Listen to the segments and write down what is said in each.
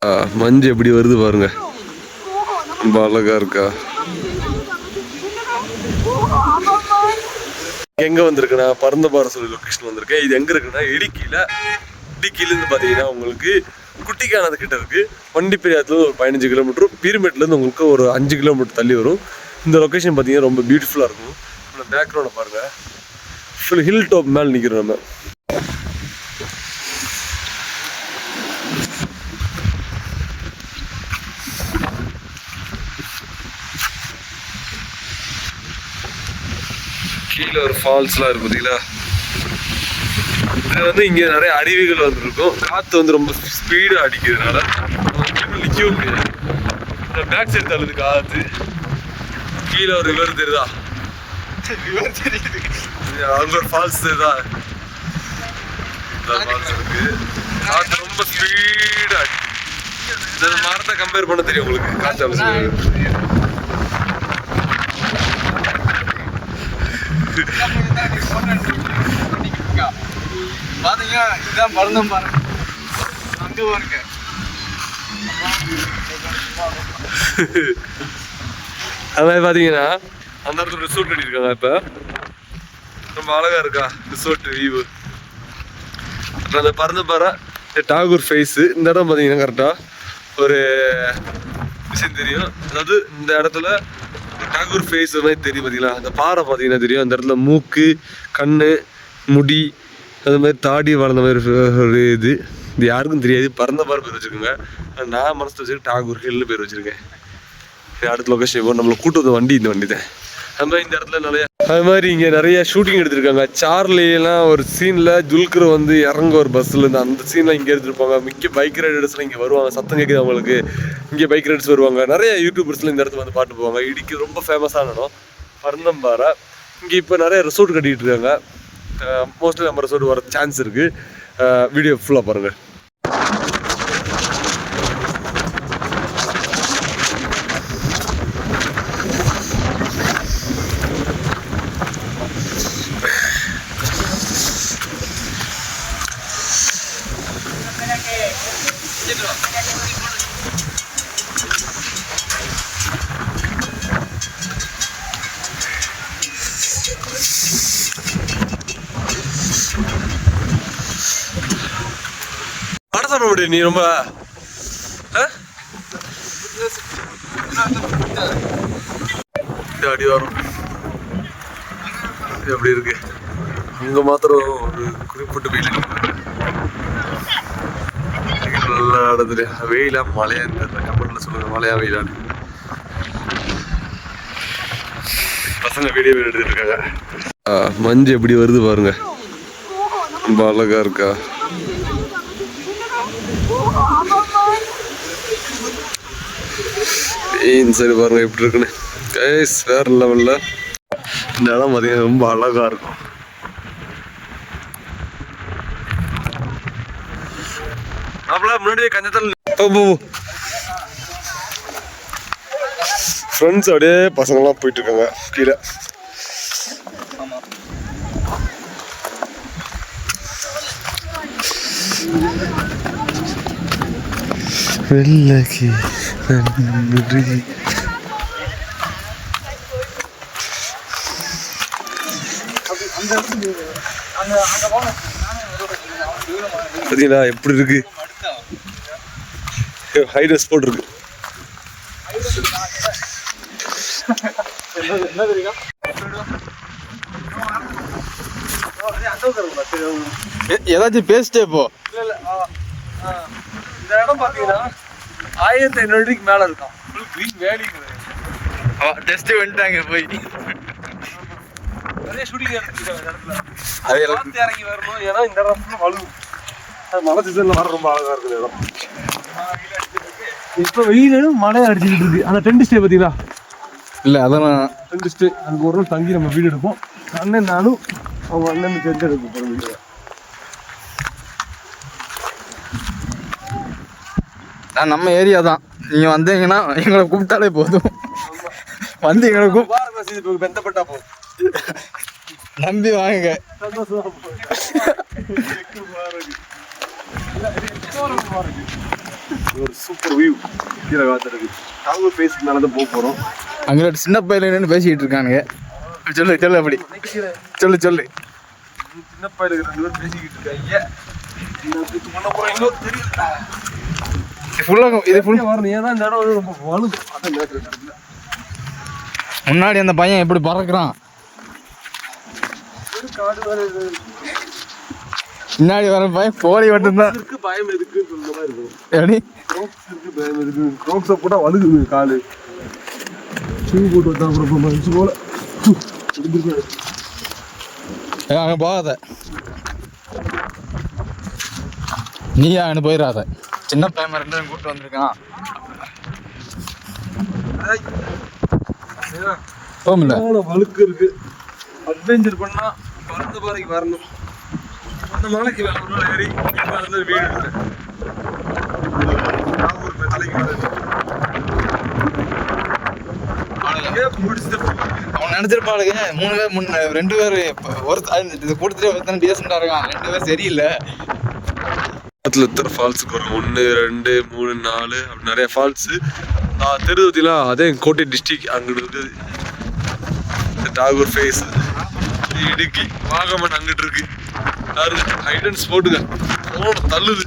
மஞ்சு எப்படி வருது பாருங்க, ரொம்ப அழகா இருக்கா. எங்க வந்திருக்குன்னா பரந்தபாறை சொல்லி லொக்கேஷன் வந்திருக்கேன். இது எங்க இருக்குன்னா இடுக்கியிலேருந்து பார்த்தீங்கன்னா உங்களுக்கு குட்டிக்கானது கிட்ட இருக்கு. வண்டிப்பெரியாத்துல ஒரு 15 கிலோமீட்டரும், பீர்மேட்லேருந்து உங்களுக்கு ஒரு 5 கிலோமீட்டர் தள்ளி வரும். இந்த லொக்கேஷன் பார்த்தீங்கன்னா ரொம்ப பியூட்டிஃபுல்லாக இருக்கும். நம்ம பேக்ரவுண்டை பாருங்க, ஃபுல் ஹில் டாப் மேலே நிற்கிறோம் நம்ம. கீழே ஒரு ஃபால்ஸ்லாம் இருக்கு பார்த்தீங்களா. இது வந்து இங்கே நிறைய அருவிகள் வந்துருக்கும். காற்று வந்து ரொம்ப ஸ்பீடாக அடிக்கிறதுனால நிற்கவும் முடியாது. பேக் சைடு தள்ளுது காற்று. கீழே ஒரு ரிவர் தெரியுதா, அங்கே ஒரு ஃபால்ஸ் தெரியுதா, ஃபால்ஸ் இருக்கு. காற்று ரொம்ப ஸ்பீடாக அடிக்குது. இந்த மரத்தை கம்பேர் பண்ண தெரியும் உங்களுக்கு காற்று. பாத்தீங்கன்னா இதுதான் மருந்தம் பாருங்க, அங்க பாருங்க. அது மாதிரி பாத்தீங்கன்னா அந்த இடத்துல ரிசோர்ட் கட்டியிருக்காங்க. இப்ப ரொம்ப அழகா இருக்கா ரிசோர்ட் வியூ. அந்த பரந்தபாறை டாகூர் ஃபேஸ். இந்த இடம் பாத்தீங்கன்னா கரெக்டா ஒரு விஷயம் தெரியும். அதாவது இந்த இடத்துல டாகூர் ஃபேஸ் மாதிரி தெரியும் பார்த்தீங்களா. அந்த பாறை பார்த்தீங்கன்னா தெரியும். அந்த இடத்துல மூக்கு, கண், முடி, அது மாதிரி தாடி வளர்ந்த மாதிரி ஒரு இது யாருக்கும் தெரியாது. பரந்தபாறை பேர் வச்சுருக்கோங்க. நான் மனசு வச்சுருக்கு டாகூர் ஹில்னு பேர் வச்சுருக்கேன். அடுத்த லொக்கேஷன் இப்போ நம்மளை கூட்டு வந்த வண்டி இந்த வண்டி தான். அது மாதிரி இந்த இடத்துல நிறைய அது மாதிரி இங்கே நிறைய ஷூட்டிங் எடுத்திருக்காங்க. சார்லிலாம் ஒரு சீனில் துல்கர் வந்து இறங்க ஒரு பஸ்ஸில் இருந்து அந்த சீன்லாம் இங்கே எடுத்துருப்பாங்க. மிக்க பைக் ரைடர்ஸ்லாம் இங்கே வருவாங்க. சத்தம் கேட்குது அவங்களுக்கு. இங்கே பைக் ரைடர்ஸ் வருவாங்க. நிறைய யூடியூபர்ஸ்லாம் இந்த இடத்துல வந்து பாட்டு போவாங்க. இடுக்கி ரொம்ப ஃபேமஸான இடம் பரந்தபாறை. இங்கே இப்போ நிறைய ரிசோர்ட் கட்டிகிட்டு இருக்காங்க. மோஸ்ட்லி நம்ம ரிசோர்ட் வர சான்ஸ் இருக்குது. வீடியோ ஃபுல்லாக பாருங்கள். நீ ரொம்ப அடி வரும். எப்படி இருக்கு அங்க மாத்திரம் ஒரு குறிப்பிட்ட வெயில் நல்லா இடத்துல வெயிலா மழையா இருந்தது. கமெண்ட்ல சொல்லுங்க மழையா வெயிலான்னு. பசங்க வீடியோ எடுத்துட்டு இருக்காங்க. மஞ்சு எப்படி வருது பாருங்க, ரொம்ப அழகா இருக்கா. சரி பாருங்க எப்படி இருக்குன்னு. கைஸ் வேற லெவல்ல இந்த இடம் பார்த்தீங்கன்னா ரொம்ப அழகா இருக்கும். அப்பலாம் முன்னாடியே கஞ்சத்தில் ஃப்ரெண்ட்ஸ் அப்படியே பசங்கள்லாம் போயிட்டு இருக்காங்க கீழே. வெள்ளக்கி பார்த்தீங்களா எப்படி இருக்கு. ஹைட் ஸ்பாட் இருக்கு. ஏதாச்சும் பேசிட்டே போ. இந்த இடம் பார்த்தீங்கன்னா 1500 அடிக்கு மேலே இருக்கும். ஃபுல் க்ரீன் வேலி. டெஸ்ட் வந்துட்டாங்க போய் நிறைய ஷூட்டிங் எடுத்துருக்காங்க. இந்த இடத்துல இறங்கி வரணும். ஏன்னா இந்த இடம் வலு மழை சீசன்ல வர ரொம்ப அழகா இருக்குது இடம். இப்போ வெயில் மழை அடிச்சுக்கிட்டு இருக்கு. அந்த டென்ட் ஸ்டே பார்த்தீங்களா? இல்லை அதான் டென்ட் ஸ்டே. அதுக்கு ஒரு நாள் தங்கி நம்ம வீடு எடுப்போம். அண்ணன் நானும் அவங்க அண்ணன் டென்ட் எடுக்க போகிறோம் வீடு. நம்ம ஏரியா தான். நீங்கள் வந்தீங்கன்னா எங்களை கூப்பிட்டாலே போதும். வந்து எங்களை பெந்தப்பட்டா போதும். நம்பி வாங்க. ஒரு சூப்பர் வியூ கீழே காத்துருக்கு. டாகூர் ஃபேஸ்க்கு மேலே தான் போக போகிறோம். அங்கே ஒரு சின்ன பையன் என்னன்னு பேசிக்கிட்டு இருக்கானுங்க. சொல்லு அப்படி சொல்லு. சின்ன பையனுக்கு 2 பேர் பேசிக்கிட்டு இருக்காங்க. பண்ண போகிறீங்களோ தெரியல. இது ஃபுல் வரணும். ஏன்னா இந்த இடம் ரொம்ப வலுது. முன்னாடி அந்த பையன் எப்படி பறக்குறான், முன்னாடி வர பையன் கோழி மட்டும்தான் இருக்கு. பயம் எதுக்குன்னு சொல்ற மாதிரி இருக்கும். எப்படி இருக்கு பயம் எதுக்கு? க்ரோக்ஸை போட்டால் வலுகுது காலு. ஷூ போட்டு வந்தா அப்புறம் மனுஷு போல அங்கே போகாத, நீ அங்கே போயிடாத. சின்ன பையன் 2 பேரும் கூப்பிட்டு வந்திருக்கான். போகல வழுக்கு இருக்கு. அட்வென்ச்சர் பண்ணா பறந்த பாறைக்கு வரணும். அந்த மலைக்கு வேற ஒரு நாள் ஏறி வீடு இருக்கு. அவன் நினைச்சிருப்பாளுங்க 3 பேர் 2 பேர் இது கூட்டத்திலே ஒருத்தன் டீசெண்டா இருக்கான், 2 பேர் சரியில்லை. பக்கத்துல ஃபால்ஸுக்கு வரும். 1 2 3 4 அப்படி நிறைய ஃபால்ஸு. திருவத்திலாம் அதே கோட்டை டிஸ்ட்ரிக்ட். அங்கிட்டு இருக்குது டாகூர் ஃபேஸ். இடுக்கி வாகமன் அங்கிட்டு இருக்கு. ஹைடன்ஸ் போட்டுங்க தள்ளுது.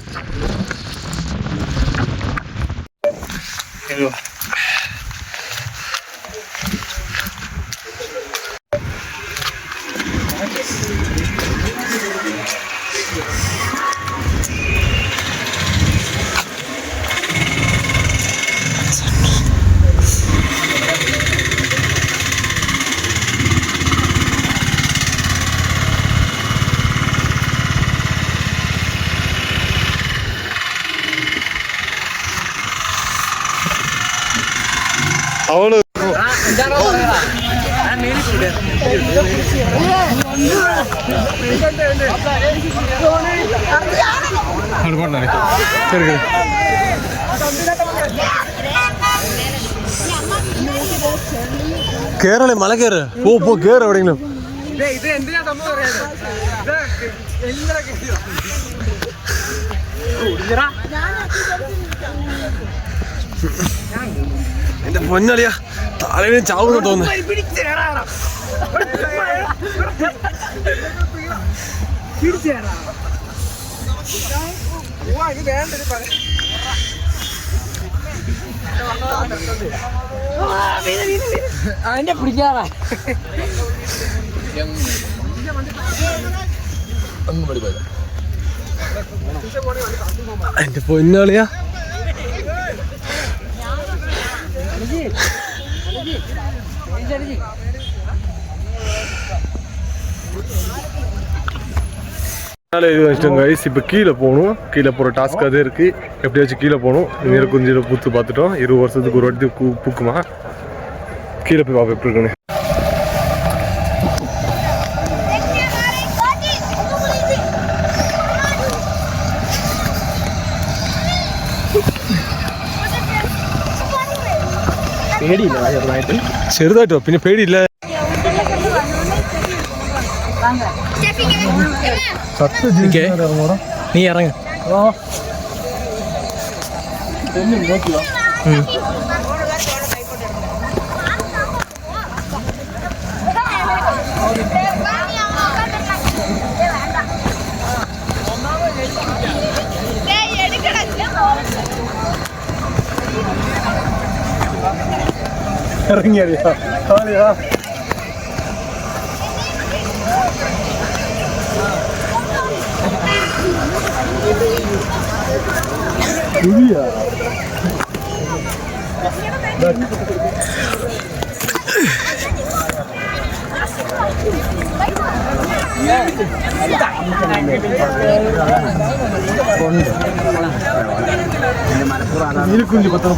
அவ்வளோ சரி. കേരള മല കയറ്. പോ കയറ് എവിടെയെങ്കിലും. എന്റെ പൊന്നളിയാ താഴെ ചാവുന്ന തോന്നുന്നു. അതിന്റെ പിടിക്കാറാ എന്റെ പൊന്നളിയാ. இது வச்சிட்டோம் கைஸ். இப்போ கீழே போகணும். கீழே போகிற டாஸ்க் அதே இருக்குது. எப்படியாச்சும் கீழே போகணும். இங்கே கொஞ்சம் பூத்து பார்த்துட்டோம். 20 வருஷத்துக்கு ஒரு வாட்டி பூக்குமா. கீழே போய் பார்ப்போம் எப்படி இருக்குன்னு. ചെറുതായിട്ടോ പിന്നെ പേടിയില്ല. നീ ഇറങ്ങ. ഇറങ്ങിയാ നീലക്കുഞ്ചി പത്രം